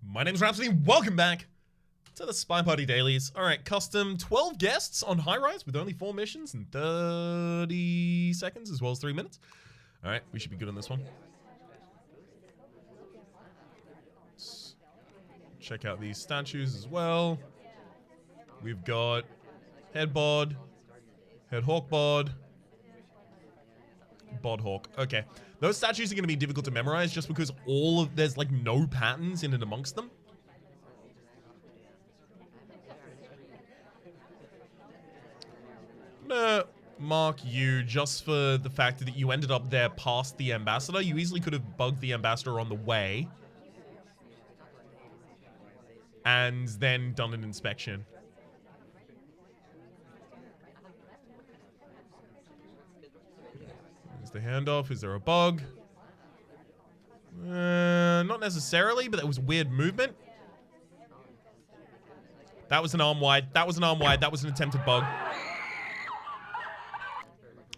My name's Rhapsody. Welcome back to the SpyParty dailies. Alright, custom 12 guests on high rise with only 4 missions in 30 seconds as well as 3 minutes. Alright, we should be good on this one. Let's check out these statues as well. We've got Head Bod, Head Hawk Bod, Bod Hawk. Okay. Those statues are going to be difficult to memorize just because there's like no patterns in and amongst them. I'm gonna mark you just for the fact that you ended up there past the ambassador. You easily could have bugged the ambassador on the way and then done an inspection. The handoff. Is there a bug? Not necessarily, but that was weird movement. That was an arm wide. That was an arm wide. That was an attempted bug.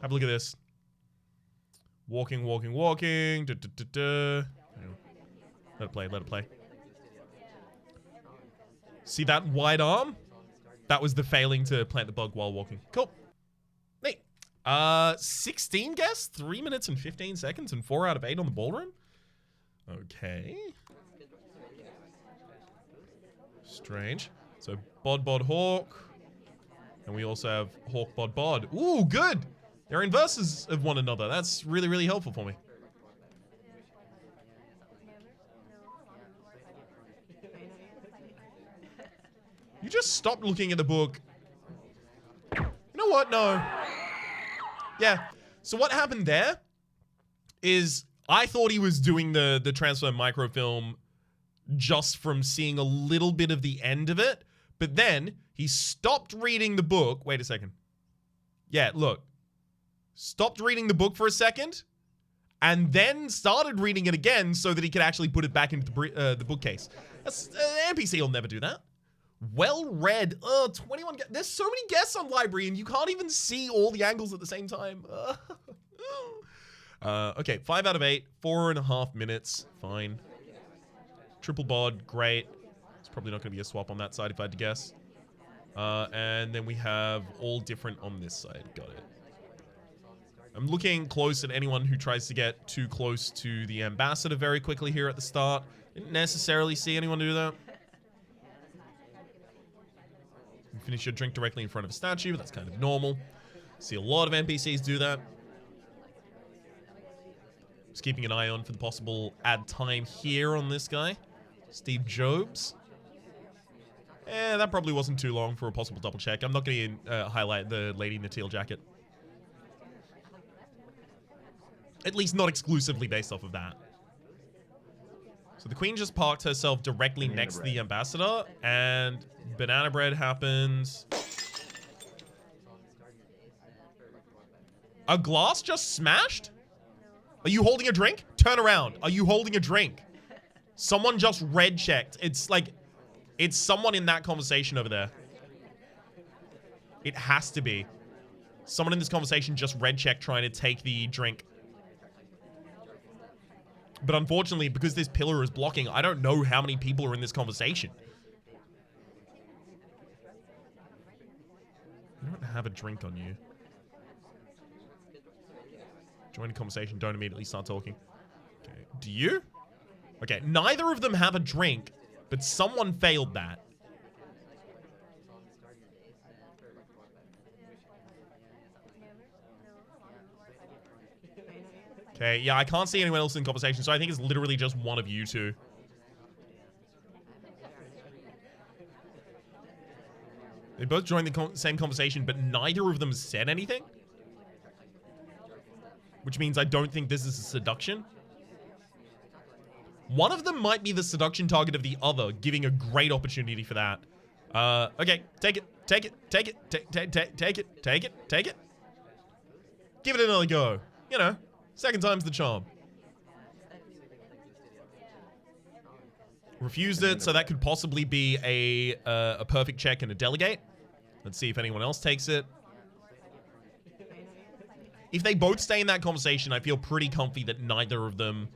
Have a look at this. Walking, walking, walking. Let it play, let it play. See that wide arm? That was the failing to plant the bug while walking. Cool. 16 guests, 3 minutes and 15 seconds, and 4 out of 8 on the ballroom. Okay. Strange. So, Bod, Bod, Hawk. And we also have Hawk, Bod, Bod. Ooh, good! They're inverses of one another. That's really, really helpful for me. You just stopped looking at the book. You know what? No. Yeah, so what happened there is I thought he was doing the transfer microfilm just from seeing a little bit of the end of it, but then he stopped reading the book. Wait a second. Yeah, look. Stopped reading the book for a second, and then started reading it again so that he could actually put it back into the bookcase. NPC will never do that. Well read. 21 guests. There's so many guests on library and you can't even see all the angles at the same time. Okay, 5 out of 8. 4.5 minutes. Fine. Triple bod. Great. It's probably not going to be a swap on that side if I had to guess. And then we have all different on this side. Got it. I'm looking close at anyone who tries to get too close to the ambassador very quickly here at the start. Didn't necessarily see anyone do that. You finish your drink directly in front of a statue, but that's kind of normal. See a lot of NPCs do that. Just keeping an eye on for the possible add time here on this guy. Steve Jobs. That probably wasn't too long for a possible double check. I'm not going to highlight the lady in the teal jacket. At least not exclusively based off of that. So the queen just parked herself directly next to the ambassador, and banana bread happens. A glass just smashed? Are you holding a drink? Turn around. Are you holding a drink? Someone just red checked. It's like, it's someone in that conversation over there. It has to be. Someone in this conversation just red checked trying to take the drink. But unfortunately, because this pillar is blocking, I don't know how many people are in this conversation. You don't have a drink on you. Join a conversation, don't immediately start talking. Okay, do you? Okay, neither of them have a drink, but someone failed that. Okay, yeah, I can't see anyone else in conversation, so I think it's literally just one of you two. They both joined the same conversation, but neither of them said anything. Which means I don't think this is a seduction. One of them might be the seduction target of the other, giving a great opportunity for that. Okay, take it, take it, take it, take it, take it, take it. Give it another go. You know. Second time's the charm. Refused it, so that could possibly be a perfect check and a delegate. Let's see if anyone else takes it. If they both stay in that conversation, I feel pretty comfy that neither of them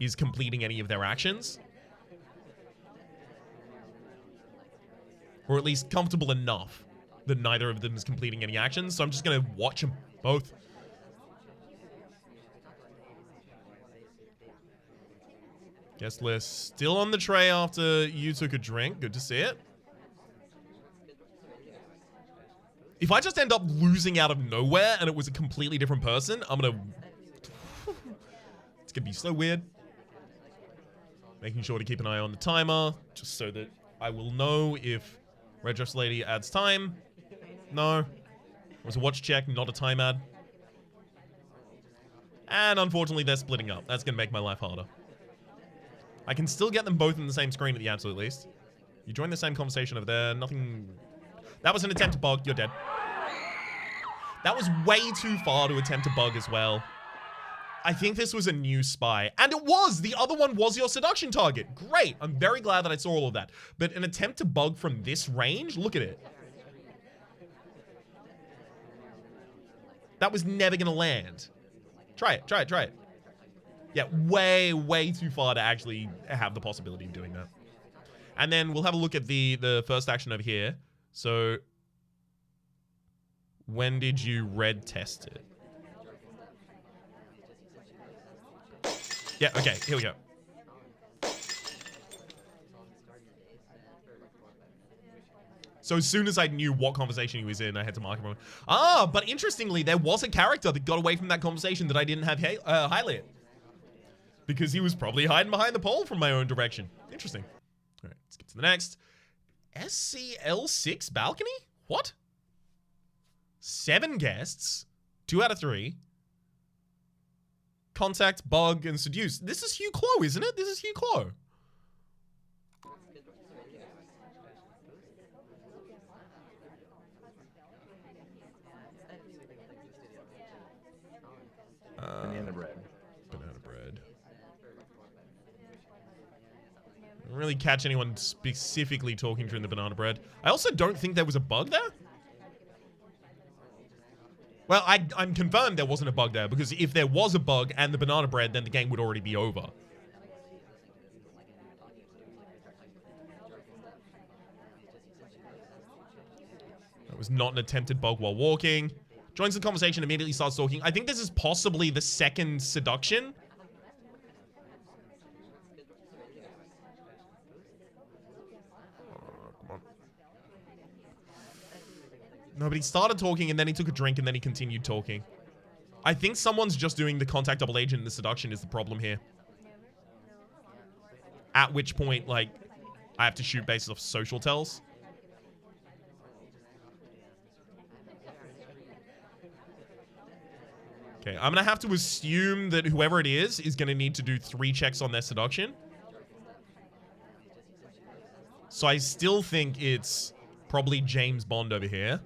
is completing any of their actions. Or at least comfortable enough that neither of them is completing any actions. So I'm just going to watch them both. Guest list still on the tray after you took a drink. Good to see it. If I just end up losing out of nowhere and it was a completely different person, I'm gonna... It's gonna be so weird. Making sure to keep an eye on the timer, just so that I will know if Red Dress Lady adds time. No. It was a watch check, not a time ad. And unfortunately, they're splitting up. That's gonna make my life harder. I can still get them both in the same screen at the absolute least. You joined the same conversation over there. Nothing... That was an attempt to bug. You're dead. That was way too far to attempt to bug as well. I think this was a new spy. And it was! The other one was your seduction target. Great. I'm very glad that I saw all of that. But an attempt to bug from this range? Look at it. That was never going to land. Try it. Try it. Try it. Yeah, way, way too far to actually have the possibility of doing that. And then we'll have a look at the first action over here. So, when did you red test it? Yeah, okay, here we go. So as soon as I knew what conversation he was in, I had to mark him. Ah, but interestingly, there was a character that got away from that conversation that I didn't have highlighted. Because he was probably hiding behind the pole from my own direction. Interesting. All right, let's get to the next. SCL6 balcony? What? 7 guests. 2 out of 3. Contact, bug, and seduce. This is Hugh Clow, isn't it? This is Hugh Clow. Banana bread. Banana bread. I don't really catch anyone specifically talking during the banana bread. I also don't think there was a bug there. Well, I'm confirmed there wasn't a bug there, because if there was a bug and the banana bread, then the game would already be over. That was not an attempted bug while walking. Joins the conversation, immediately starts talking. I think this is possibly the second seduction. No, but he started talking and then he took a drink and then he continued talking. I think someone's just doing the contact double agent and the seduction is the problem here. At which point, like, I have to shoot based off social tells. Okay, I'm gonna have to assume that whoever it is gonna need to do 3 checks on their seduction. So I still think it's probably James Bond over here.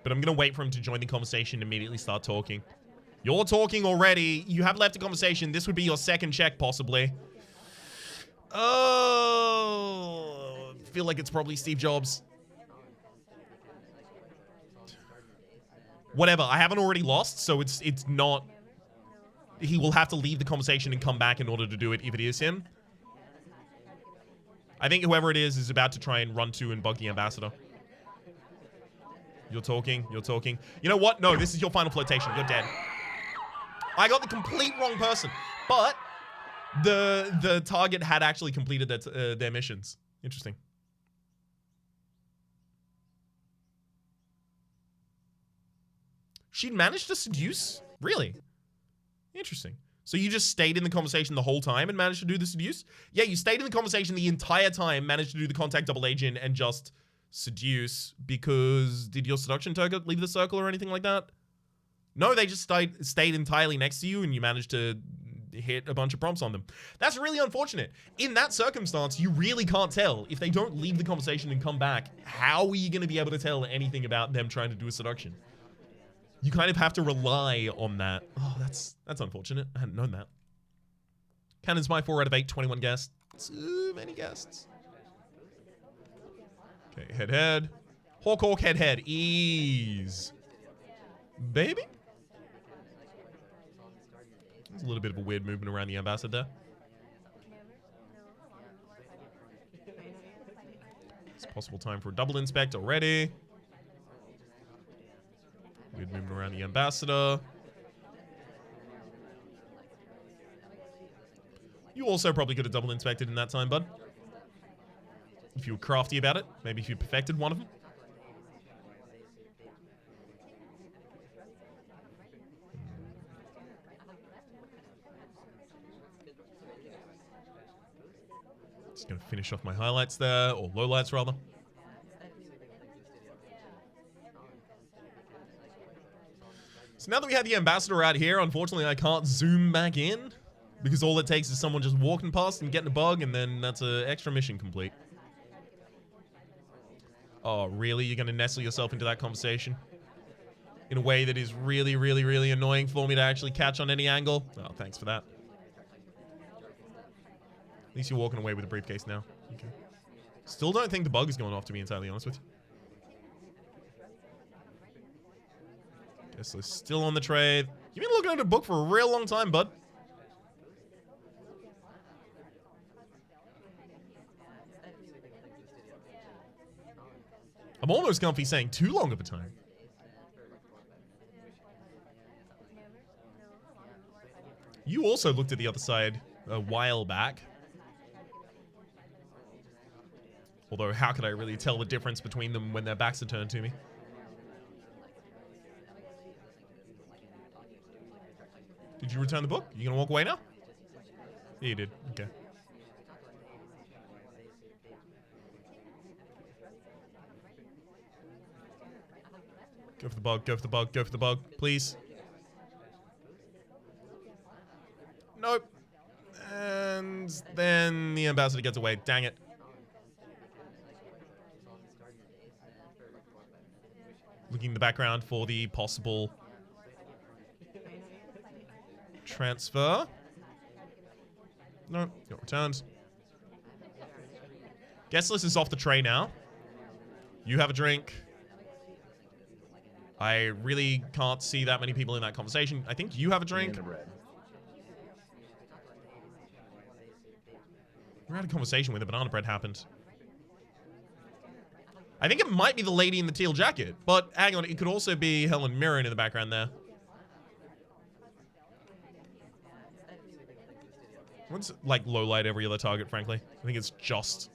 But I'm going to wait for him to join the conversation and immediately start talking. You're talking already. You have left the conversation. This would be your second check, possibly. Oh, I feel like it's probably Steve Jobs. Whatever. I haven't already lost, so it's not... He will have to leave the conversation and come back in order to do it if it is him. I think whoever it is about to try and run to and bug the ambassador. You're talking. You're talking. You know what? No, this is your final flirtation. You're dead. I got the complete wrong person. But the target had actually completed their missions. Interesting. She'd managed to seduce? Really? Interesting. So you just stayed in the conversation the whole time and managed to do the seduce? Yeah, you stayed in the conversation the entire time, managed to do the contact double agent, and just seduce because... Did your seduction target leave the circle or anything like that? No, they just stayed entirely next to you and you managed to hit a bunch of prompts on them. That's really unfortunate. In that circumstance, you really can't tell. If they don't leave the conversation and come back, how are you going to be able to tell anything about them trying to do a seduction? You kind of have to rely on that. Oh, that's unfortunate. I hadn't known that. Cannon's my 4 out of 8, 21 guests. Too many guests. Okay, head. Hawk, head. Ease. Baby? There's a little bit of a weird movement around the ambassador there. It's possible time for a double inspect already. Weird movement around the ambassador. You also probably could have double inspected in that time, bud. If you were crafty about it. Maybe if you perfected one of them. Just going to finish off my highlights there. Or lowlights, rather. So now that we have the ambassador out here, unfortunately I can't zoom back in. Because all it takes is someone just walking past and getting a bug, and then that's an extra mission complete. Oh, really? You're going to nestle yourself into that conversation? In a way that is really, really, really annoying for me to actually catch on any angle? Oh, thanks for that. At least you're walking away with a briefcase now. Okay. Still don't think the bug is going off, to be entirely honest with you. Guess they're still on the trade. You've been looking at a book for a real long time, bud. I'm almost comfy saying too long of a time. You also looked at the other side a while back. Although, how could I really tell the difference between them when their backs are turned to me? Did you return the book? You gonna walk away now? Yeah, you did. Okay. Go for the bug, go for the bug, go for the bug, please. Nope. And then the ambassador gets away. Dang it. Looking in the background for the possible transfer. No, got returned. Guest list is off the tray now. You have a drink. I really can't see that many people in that conversation. I think you have a drink. We had a conversation with a banana bread happened. I think it might be the lady in the teal jacket, but hang on, it could also be Helen Mirren in the background there. What's like low light every other target, frankly? I think it's just.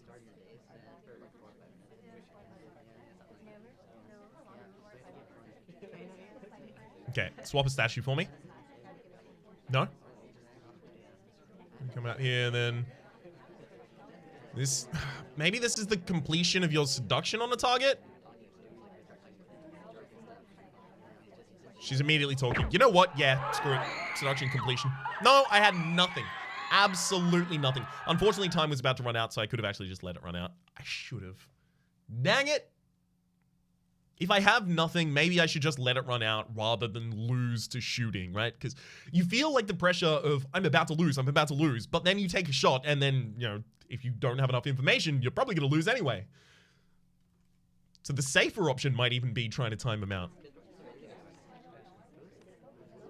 Okay, swap a statue for me. No? Come out here, then. This. Maybe this is the completion of your seduction on the target? She's immediately talking. You know what? Yeah, screw it. Seduction completion. No, I had nothing. Absolutely nothing. Unfortunately, time was about to run out, so I could have actually just let it run out. I should have. Dang it. If I have nothing, maybe I should just let it run out rather than lose to shooting, right? Because you feel like the pressure of, I'm about to lose, but then you take a shot, and then, you know, if you don't have enough information, you're probably going to lose anyway. So the safer option might even be trying to time him out.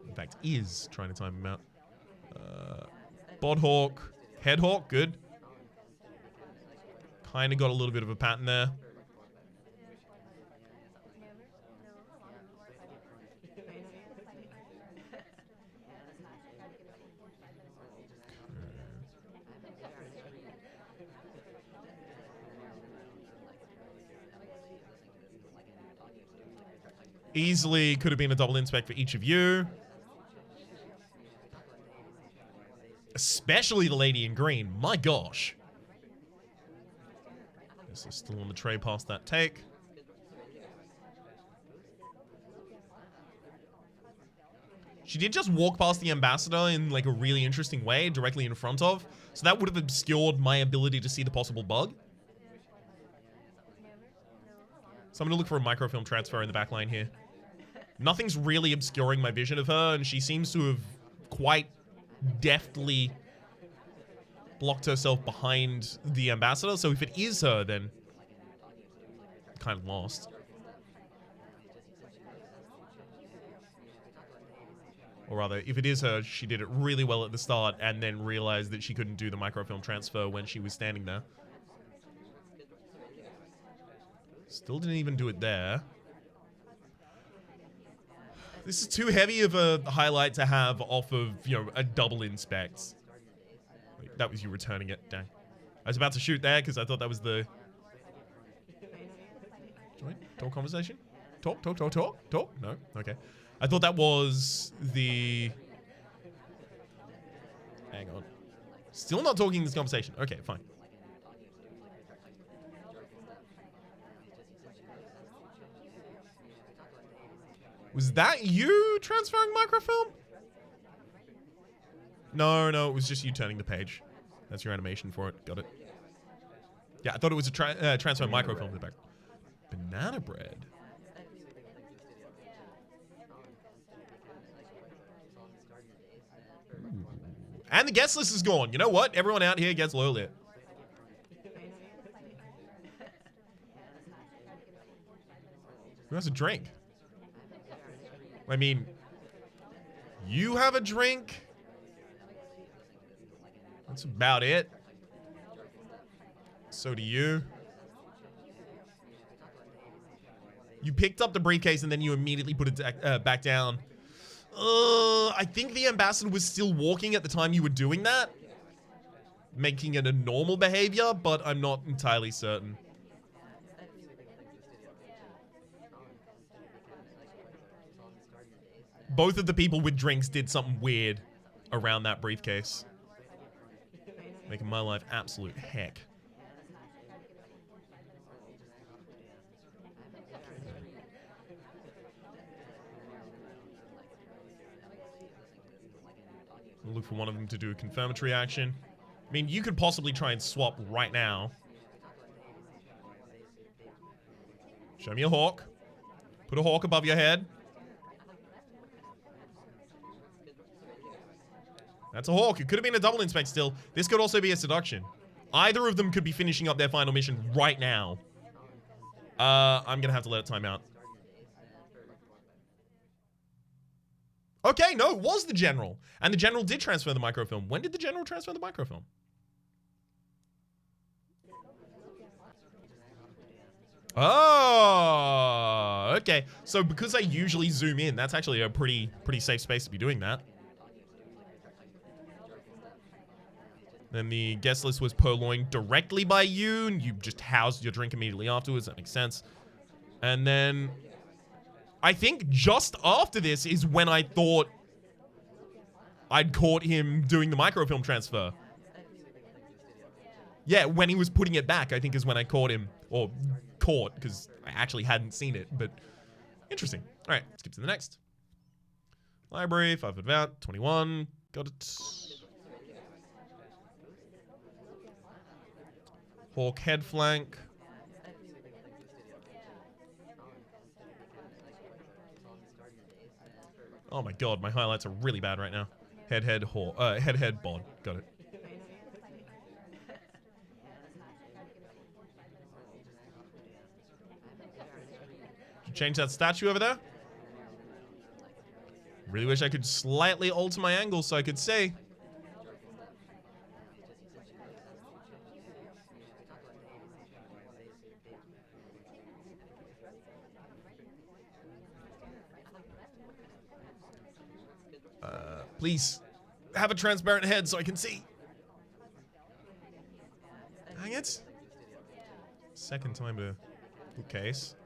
In fact, is trying to time him out. Bodhawk, Headhawk, good. Kind of got a little bit of a pattern there. Easily could have been a double inspect for each of you. Especially the lady in green. My gosh. This is still on the tray past that take. She did just walk past the ambassador in like a really interesting way, directly in front of. So that would have obscured my ability to see the possible bug. So I'm going to look for a microfilm transfer in the back line here. Nothing's really obscuring my vision of her, and she seems to have quite deftly blocked herself behind the ambassador. So if it is her, then I'm kind of lost. Or rather, if it is her, she did it really well at the start and then realized that she couldn't do the microfilm transfer when she was standing there. Still didn't even do it there. This is too heavy of a highlight to have off of, you know, a double inspect. Wait, that was you returning it. Dang. I was about to shoot there because I thought that was the... Join? Talk conversation? Talk? No? Okay. I thought that was the... Hang on. Still not talking in this conversation. Okay, fine. Was that you transferring microfilm? No, it was just you turning the page. That's your animation for it. Got it. Yeah, I thought it was a transfer microfilm in the back. Banana bread. Ooh. And the guest list is gone. You know what? Everyone out here gets low lit. Who has a drink? I mean, you have a drink. That's about it. So do you. You picked up the briefcase and then you immediately put it back down. I think the ambassador was still walking at the time you were doing that, making it a normal behavior, but I'm not entirely certain. Both of the people with drinks did something weird around that briefcase, making my life absolute heck. We'll look for one of them to do a confirmatory action. I mean, you could possibly try and swap right now. Show me a hawk. Put a hawk above your head. That's a hawk. It could have been a double inspect still. This could also be a seduction. Either of them could be finishing up their final mission right now. I'm gonna have to let it time out. Okay, no, it was the general. And the general did transfer the microfilm. When did the general transfer the microfilm? Oh, okay. So because I usually zoom in, that's actually a pretty safe space to be doing that. Then the guest list was purloined directly by you, and you just housed your drink immediately afterwards. That makes sense. And then I think just after this is when I thought I'd caught him doing the microfilm transfer. Yeah, when he was putting it back, I think is when I caught him. Or caught, because I actually hadn't seen it, but interesting. All right, skip to the next. Library, 5 foot out, 21. Got it. Hawk head flank. Oh my god, my highlights are really bad right now. Head, hawk, head, bod. Got it. Did you change that statue over there? Really wish I could slightly alter my angle so I could see. Please, have a transparent head so I can see. Dang it. Second time to bookcase.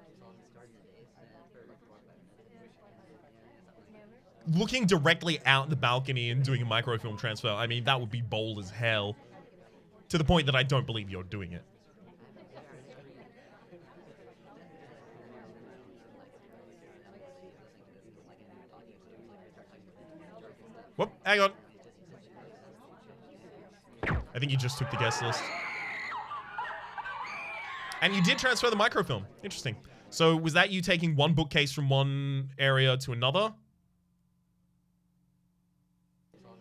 Looking directly out the balcony and doing a microfilm transfer, I mean, that would be bold as hell. To the point that I don't believe you're doing it. Whoop, hang on. I think you just took the guest list. And you did transfer the microfilm. Interesting. So was that you taking one bookcase from one area to another?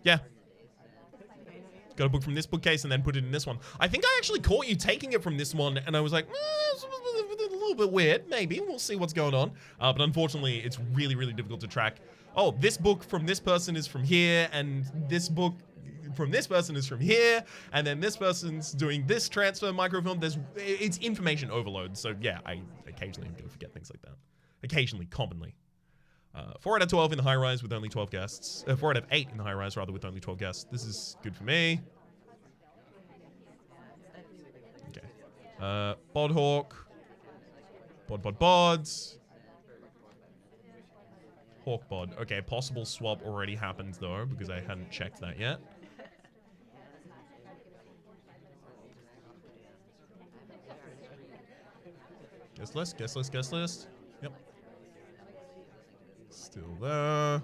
Yeah. Got a book from this bookcase and then put it in this one. I think I actually caught you taking it from this one and I was like, it's a little bit weird. Maybe. We'll see what's going on. But unfortunately, it's really, really difficult to track. Oh, this book from this person is from here, and this book from this person is from here, and then this person's doing this transfer microfilm. It's information overload. So yeah, I occasionally am going to forget things like that. Occasionally, commonly. 4 out of 12 in the high rise with only 12 guests. 4 out of 8 in the high rise rather with only 12 guests. This is good for me. Okay. Bodhawk. Bods. Hawkbod. Okay, possible swap already happened though, because I hadn't checked that yet. Guest list. Yep. Still there. I'm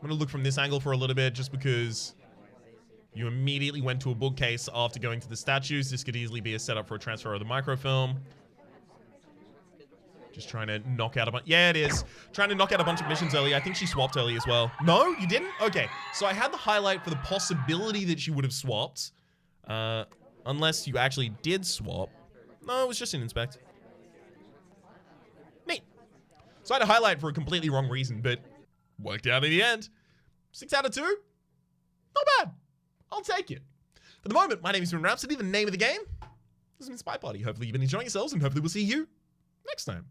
gonna look from this angle for a little bit, just because you immediately went to a bookcase after going to the statues. This could easily be a setup for a transfer of the microfilm. Just trying to knock out a bunch. Yeah, it is. Trying to knock out a bunch of missions early. I think she swapped early as well. No, you didn't? Okay. So I had the highlight for the possibility that she would have swapped. Unless you actually did swap. No, it was just an inspect. Neat. So I had a highlight for a completely wrong reason, but worked out in the end. 6 out of 2? Not bad. I'll take it. For the moment, my name is Rhapsody. The name of the game has been SpyParty. Hopefully you've been enjoying yourselves, and hopefully we'll see you next time.